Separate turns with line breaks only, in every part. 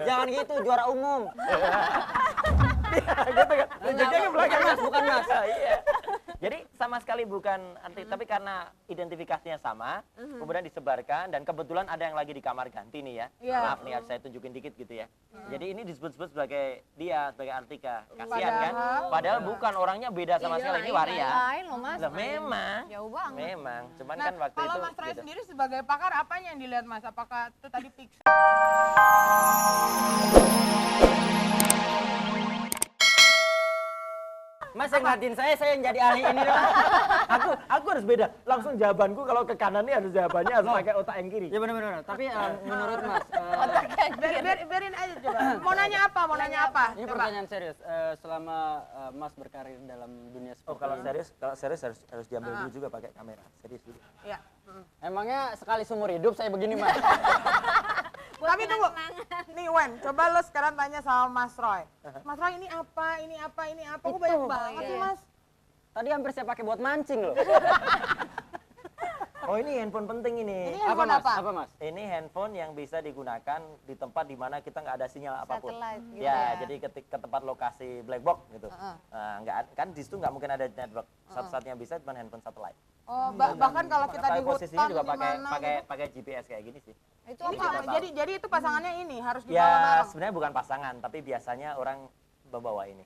Jangan gitu, juara umum.
Gitu kan? Jadinya belakang
Mas, bukan Mas.
Iya. Jadi sama sekali bukan arti, tapi karena identifikasinya sama, kemudian disebarkan dan kebetulan ada yang lagi di kamar ganti nih ya.
Iya.
Maaf nih harus saya tunjukin dikit gitu ya. Jadi ini disebut-sebut sebagai dia, sebagai Artika. Kasihan kan? Padahal bukan orangnya beda sama sekali, ini waria.
Lain loh Mas.
Lah memang.
Jauh banget.
Memang, cuman
Nah,
kan waktu
kalau
itu
Mas Roy
gitu.
sendiri sebagai pakar apanya yang dilihat Mas? Apakah itu tadi fix?
Mas yang ngatin saya yang jadi ahli ini dong.
Aku harus beda. Langsung jawabanku kalau ke kanan nih harus jawabannya harus pakai otak yang kiri.
Ya benar-benar. Tapi menurut Mas,
Biarin aja coba. Mau nanya apa? Mau nanya apa?
ini
Coba.
pertanyaan serius. Selama Mas berkarir dalam dunia
Oh,
sepak
kalau serius harus diambil dulu juga pakai kamera. Serius dulu.
Iya.
emangnya sekali seumur hidup saya begini Mas?
Tapi tunggu. Nih Wen, coba lo sekarang tanya sama Mas Roy. Mas Roy ini apa? Ini apa? Ini apa? Kok banyak banget sih Mas?
Tadi hampir saya pakai buat mancing loh.
Oh, ini handphone penting ini.
Ini handphone apa?
Apa Mas?
Ini handphone yang bisa digunakan di tempat di mana kita nggak ada sinyal apapun.
Satellite gitu
Ya,
ya.
jadi ke tempat lokasi black box gitu. Nah, kan di situ nggak mungkin ada network. Satu-satunya bisa cuma handphone satellite.
Oh, bahkan kalau kita di
Tapi posisinya
hutan
juga
di
pakai
mana
pakai
gitu.
pakai GPS kayak gini sih.
Itu
Ini
apa?
apa? Jadi itu pasangannya ini harus dibawa
Ya,
bareng.
sebenarnya bukan pasangan, tapi biasanya orang membawa ini.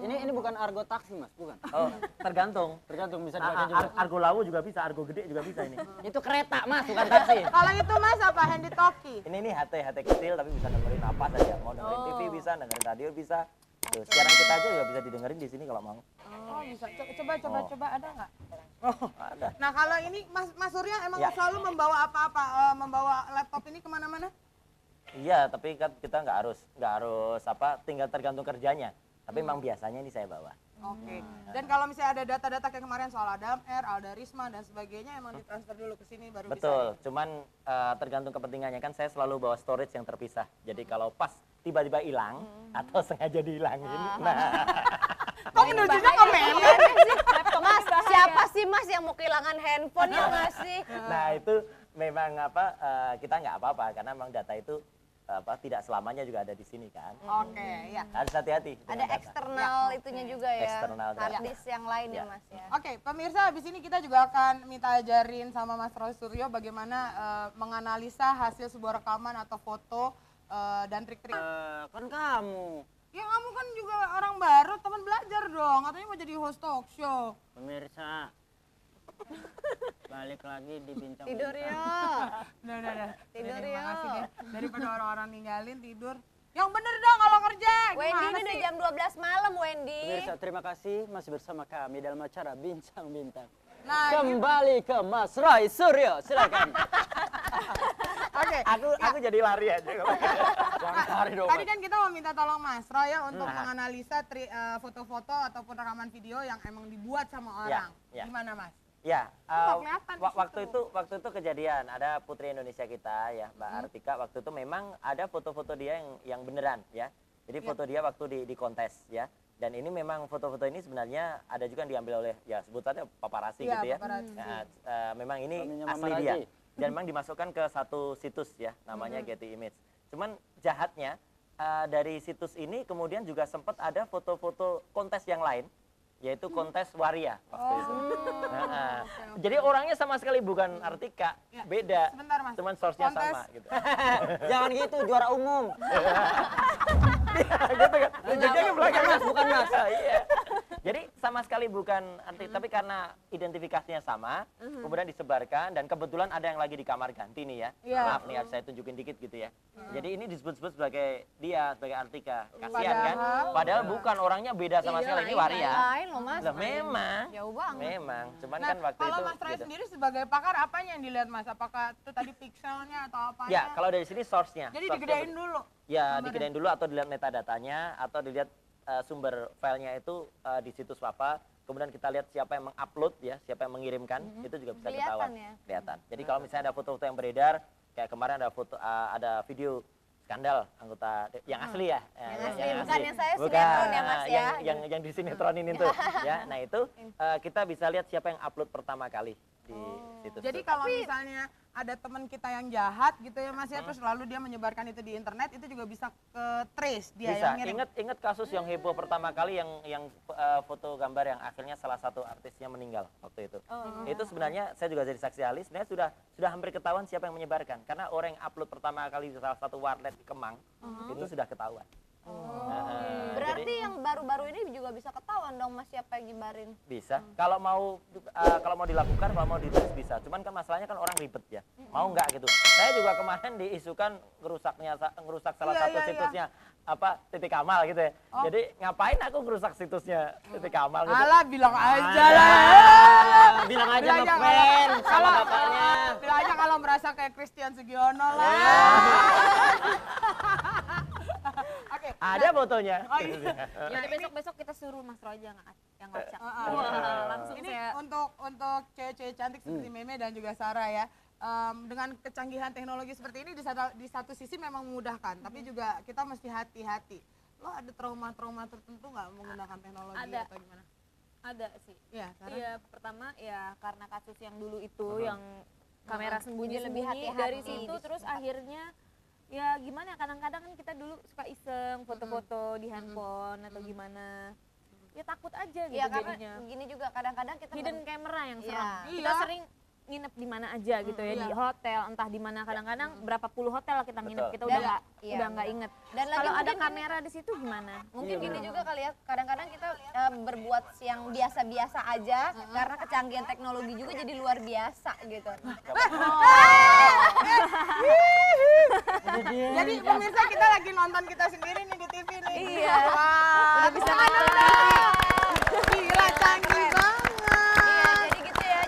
Ini bukan argo taksi Mas, bukan?
Oh, tergantung.
Tergantung bisa dipakai juga.
Argo lawu juga bisa, argo gede juga bisa ini.
Itu kereta Mas, bukan taksi.
Kalau itu Mas apa? Handy talkie?
Ini HT kecil tapi bisa dengerin apa saja. Mau dengerin TV bisa, dengerin radio bisa. Tuh, siaran kita aja juga bisa didengerin di sini kalau mau.
Oh, bisa. Coba ada nggak?
Oh, ada.
Nah, kalau ini Mas Surya emang
Ya.
selalu membawa apa-apa? Membawa laptop ini kemana-mana?
Iya, tapi kan kita nggak harus apa, tinggal tergantung kerjanya. Tapi memang biasanya ini saya bawa.
Oke. Dan kalau misalnya ada data-data kayak kemarin soal Adam R, Alda Risma dan sebagainya emang ditransfer dulu ke sini baru
Betul,
bisa.
cuman tergantung kepentingannya kan saya selalu bawa storage yang terpisah. Jadi kalau pas tiba-tiba hilang atau sengaja dihilangin, nah
Kok menujunya ke Meme?
Mas, siapa sih Mas yang mau kehilangan handphone ya nggak sih?
nah itu memang apa kita nggak apa-apa karena memang data itu tidak selamanya juga ada di sini kan.
Oke, ya.
Harus hati-hati.
Ada
dengan data.
eksternal itunya juga ya.
Eksternal
Hard
data.
disk yang lain ya
Ya.
Mas ya.
Oke, pemirsa habis ini kita juga akan minta ajarin sama Mas Roy Suryo bagaimana menganalisa hasil sebuah rekaman atau foto dan trik-trik.
Kan kamu,
Ya kamu kan juga orang baru, teman belajar dong. Katanya mau jadi host talk show.
pemirsa. Balik lagi di bincang.
Tidur ya.
Udah.
Tidur
Terima
yuk.
kasih deh. Daripada orang-orang ninggalin tidur. Yang bener dong kalau kerja.
Wendy
Gimana
ini udah
sih?
jam 12 malam Wendy.
Pemirsa, terima kasih masih bersama kami dalam acara Bincang Bintang.
Nah,
Kembali ke Mas Roy Suryo, silakan.
oke.
Aku jadi lari aja.
Jangan lari dong.
Tadi kan kita mau minta tolong Mas Roy ya untuk menganalisa foto-foto ataupun rekaman video yang emang dibuat sama orang.
ya.
Gimana Mas?
Ya,
nggak kelihatan di
waktu itu kejadian ada Putri Indonesia kita ya, Mbak Artika. Waktu itu memang ada foto-foto dia yang beneran ya. Jadi foto dia waktu di kontes ya. Dan ini memang foto-foto ini sebenarnya ada juga yang diambil oleh ya sebutannya paparazzi
Iya,
gitu ya.
paparazzi.
Nah, memang ini
Suaminya
asli
Mama
dia.
Razi.
Dan memang dimasukkan ke satu situs ya, namanya Getty Image. Cuman jahatnya dari situs ini kemudian juga sempat ada foto-foto kontes yang lain, yaitu kontes waria waktu itu. Jadi orangnya sama sekali bukan Artika,
Ya,
beda.
sebentar, Mas.
Cuman source-nya
Kontes.
sama gitu.
Jangan gitu, juara umum.
Gitu kan? Jadinya belakang
Mas, bukan Mas.
Iya. Jadi sama sekali bukan tapi karena identifikasinya sama, kemudian disebarkan dan kebetulan ada yang lagi di kamar ganti nih ya.
Iya.
Maaf nih harus saya tunjukin dikit gitu ya. Jadi ini disebut-sebut sebagai dia, sebagai Artika. Kasihan kan? Padahal bukan orangnya beda sama sekali, ini waria.
Lain loh Mas.
Lah memang.
Jauh banget.
Memang, cuman
Nah,
kan waktu
kalau
itu
Mas Roy
gitu.
sendiri sebagai pakar apanya yang dilihat Mas? Apakah itu tadi pixelnya atau apanya?
Ya, kalau dari sini source-nya.
Jadi
Source-nya
digedein dulu.
Ya, digedein dulu atau dilihat metadatanya atau dilihat sumber filenya itu di situs apa. Kemudian kita lihat siapa yang mengupload ya, siapa yang mengirimkan, itu juga bisa
Kelihatan
ketahuan.
ya?
Kelihatan. Jadi kalau misalnya ada foto-foto yang beredar, kayak kemarin ada foto ada video skandal anggota yang asli ya.
Yang asli, bukan yang saya sinetron ya, Mas, ya.
Yang di sinetronin itu ya. Nah, itu kita bisa lihat siapa yang upload pertama kali. di situs.
Jadi kalau misalnya ada teman kita yang jahat gitu ya Mas ya, terus lalu dia menyebarkan itu di internet, itu juga bisa ke trace dia
bisa.
yang ngirim.
Ingat kasus yang heboh pertama kali yang foto gambar yang akhirnya salah satu artisnya meninggal waktu itu. Itu sebenarnya saya juga jadi saksi ahli. Sebenarnya sudah hampir ketahuan siapa yang menyebarkan karena orang yang upload pertama kali di salah satu warnet di Kemang itu sudah ketahuan.
Berarti yang baru-baru ini juga bisa ketahuan dong Mas siapa yang nyebarin.
Bisa. Kalau mau dilakukan, kalau mau ditulis bisa. Cuman kan masalahnya kan orang ribet ya. Mau nggak gitu. Saya juga kemarin diisukan ngerusak salah satu situsnya Titik Kamal gitu ya. Jadi ngapain aku ngerusak situsnya Titik Kamal gitu.
Alah bilang aja lah.
Bilang aja
Bilang aja
ngefans sama
kalau-
bapaknya.
Bilang aja kalau merasa kayak Christian Sugiono lah. Oke.
Ada fotonya.
Oh iya.
Jadi besok-besok kita suruh Mas Roy aja yang ngacak. Langsung
Ini
saya
untuk cewek-cewek cantik seperti Meme dan juga Sarah ya. Dengan kecanggihan teknologi seperti ini di satu sisi memang memudahkan, tapi juga kita mesti hati-hati. Lo ada trauma-trauma tertentu nggak menggunakan teknologi
Ada.
atau gimana?
ada sih.
Iya, Sarah.
Iya, pertama ya karena kasus yang dulu itu yang kamera
Jadi lebih
sembunyi-sembunyi
hati-hati
dari
di
situ terus
tempat.
akhirnya ya gimana kadang-kadang kan kita dulu suka iseng foto-foto di handphone atau gimana. Ya takut aja gitu
Iya karena
jadinya.
gini juga kadang-kadang kita
Hidden camera yang serem.
Iya.
Kita
Iya.
sering nginep di mana aja gitu ya,
Iya.
di hotel, entah di mana kadang-kadang berapa puluh hotel kita nginep,
Betul.
kita
Dan-
udah nggak
iya.
inget.
Dan lagi
Kalau ada
mungkin gini-
kamera di situ gimana?
Mungkin gini juga kali ya, kadang-kadang kita berbuat yang biasa-biasa aja karena kecanggihan teknologi juga jadi luar biasa gitu.
Jadi pemirsa kita lagi nonton kita sendiri nih di TV nih.
Iya.
Wah,
Udah bisa
mana
nonton
udah.
TV.
Gila canggih
Iya,
banget.
jadi gitu ya.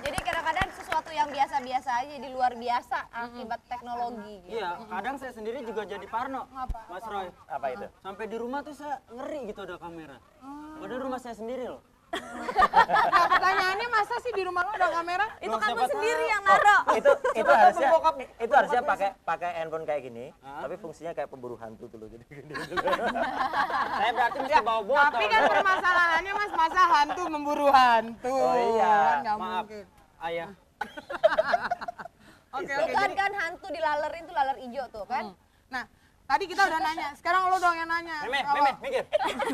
Jadi kadang-kadang sesuatu yang biasa-biasa aja jadi luar biasa akibat teknologi gitu.
Iya, kadang saya sendiri juga jadi parno, Mas Roy.
Apa itu?
Sampai di rumah tuh saya ngeri gitu ada kamera. Padahal rumah saya sendiri loh.
Nah, pertanyaannya masa sih di rumah lo ada kamera?
Itu
Loh,
kan
siapa
lu sendiri
tahu.
yang naruh.
Itu harusnya
pembokap-
itu harusnya pakai handphone kayak gini, tapi fungsinya kayak pemburu hantu tuh loh gini.
Saya berarti mesti bawa botol.
Tapi kan permasalahannya Mas, masa hantu memburu hantu.
Oh iya,
Kan nggak
maaf.
mungkin.
Ayah.
Oke,
Tuh
oke.
kan
Jadi,
kan hantu dilalerin tuh laler hijau tuh kan.
nah, tadi kita udah nanya. Sekarang lo dong yang nanya. Kalau-
Mikir.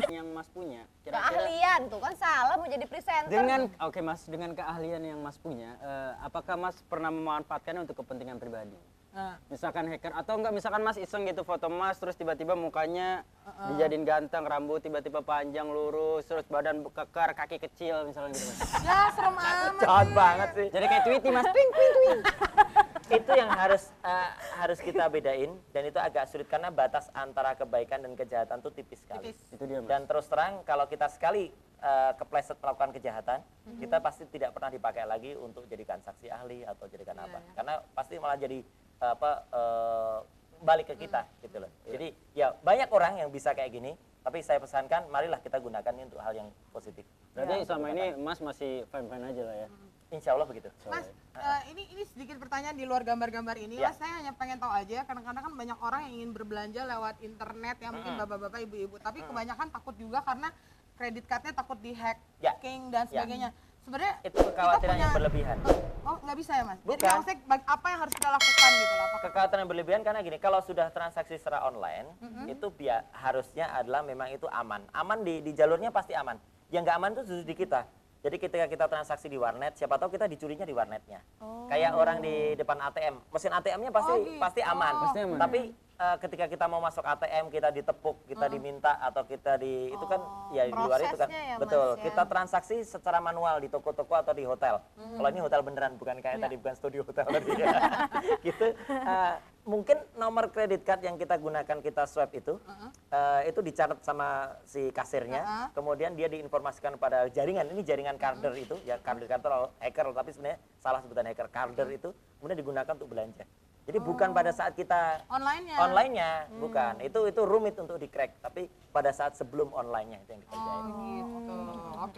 Yang Mas punya, kira-kira
Keahlian tuh kan salah mau jadi presenter.
oke Mas, dengan keahlian yang Mas punya, apakah Mas pernah memanfaatkannya untuk kepentingan pribadi?
Nah,
Misalkan hacker atau enggak, misalkan Mas iseng gitu foto Mas terus tiba-tiba mukanya dijadiin ganteng, rambut tiba-tiba panjang lurus, terus badan kekar, kaki kecil misalnya gitu Mas.
ya serem amat.
Jahat banget sih.
Jadi kayak Tweety Mas, twing twing twing.
Itu yang harus kita bedain dan itu agak sulit karena batas antara kebaikan dan kejahatan tuh tipis sekali.
Tipis.
Itu dia Mas.
Dan terus terang kalau kita sekali kepleset melakukan kejahatan, kita pasti tidak pernah dipakai lagi untuk jadikan saksi ahli atau jadikan apa. Karena pasti malah jadi balik ke kita gitu loh. Jadi ya banyak orang yang bisa kayak gini, tapi saya pesankan marilah kita gunakan ini untuk hal yang positif.
Berarti selama ini Mas masih fine-fine aja lah ya.
Insya Allah begitu.
Mas, ini sedikit pertanyaan di luar gambar-gambar ini.
Ya.
Mas, saya hanya pengen tahu aja, kadang-kadang kan banyak orang yang ingin berbelanja lewat internet ya, mungkin bapak-bapak, ibu-ibu. Tapi kebanyakan takut juga karena kredit cardnya takut
Ya.
di-hacking dan
Ya.
sebagainya. Sebenarnya
Itu kekhawatiran yang berlebihan.
Oh, nggak bisa ya Mas? Jadi
Bukan.
maksudnya apa yang harus kita lakukan gitu lah? Apa-
Kekhawatiran yang berlebihan karena gini, kalau sudah transaksi secara online, itu harusnya adalah memang itu aman. Aman di jalurnya pasti aman. Yang nggak aman itu justru di kita. Jadi ketika kita transaksi di warnet, siapa tahu kita dicurinya di warnetnya. Kayak orang di depan ATM, mesin ATM-nya pasti aman.
Pasti aman.
Tapi ketika kita mau masuk ATM, kita ditepuk, kita diminta atau kita itu kan ya di luar itu kan.
prosesnya ya, Mas,
Betul.
ya.
Kita transaksi secara manual di toko-toko atau di hotel. Kalau ini hotel beneran bukan kayak tadi bukan studio hotel tadi. Gitu. Mungkin nomor kredit card yang kita gunakan kita swipe itu dicatat sama si kasirnya, kemudian dia diinformasikan pada jaringan. Ini jaringan carder itu, ya carder hacker tapi sebenarnya salah sebutan hacker. Carder itu kemudian digunakan untuk belanja. Jadi bukan pada saat kita online-nya, bukan. Itu rumit untuk di-crack, tapi pada saat sebelum online-nya itu yang dikerjain.
Gitu.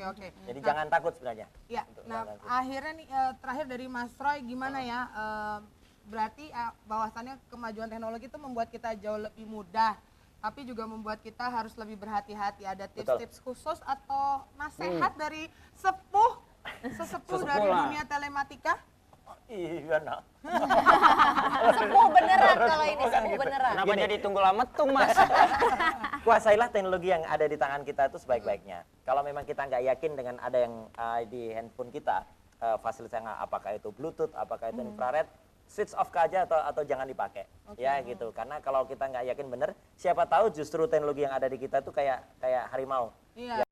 Oke.
Jadi jangan takut sebenarnya.
Ya,
untuk
nah
transaksi.
akhirnya nih terakhir dari Mas Roy gimana ya? Berarti bahwasannya kemajuan teknologi itu membuat kita jauh lebih mudah, tapi juga membuat kita harus lebih berhati-hati. Ada tips-tips khusus atau nasihat dari sepuh sesepuh
Sesepuh
dari
lah.
dunia telematika.
Iya, nah.
Sepuh beneran kalau ini, sepuh beneran.
Kenapa jadi tunggu lama tuh mas?
Kuasailah teknologi yang ada di tangan kita itu sebaik-baiknya. Kalau memang kita nggak yakin dengan ada yang di handphone kita, fasilitas yang apakah itu Bluetooth, apakah itu infrared, switch off aja atau jangan dipakai. Ya gitu. Karena kalau kita nggak yakin bener, siapa tahu justru teknologi yang ada di kita tuh kayak harimau.
Iya.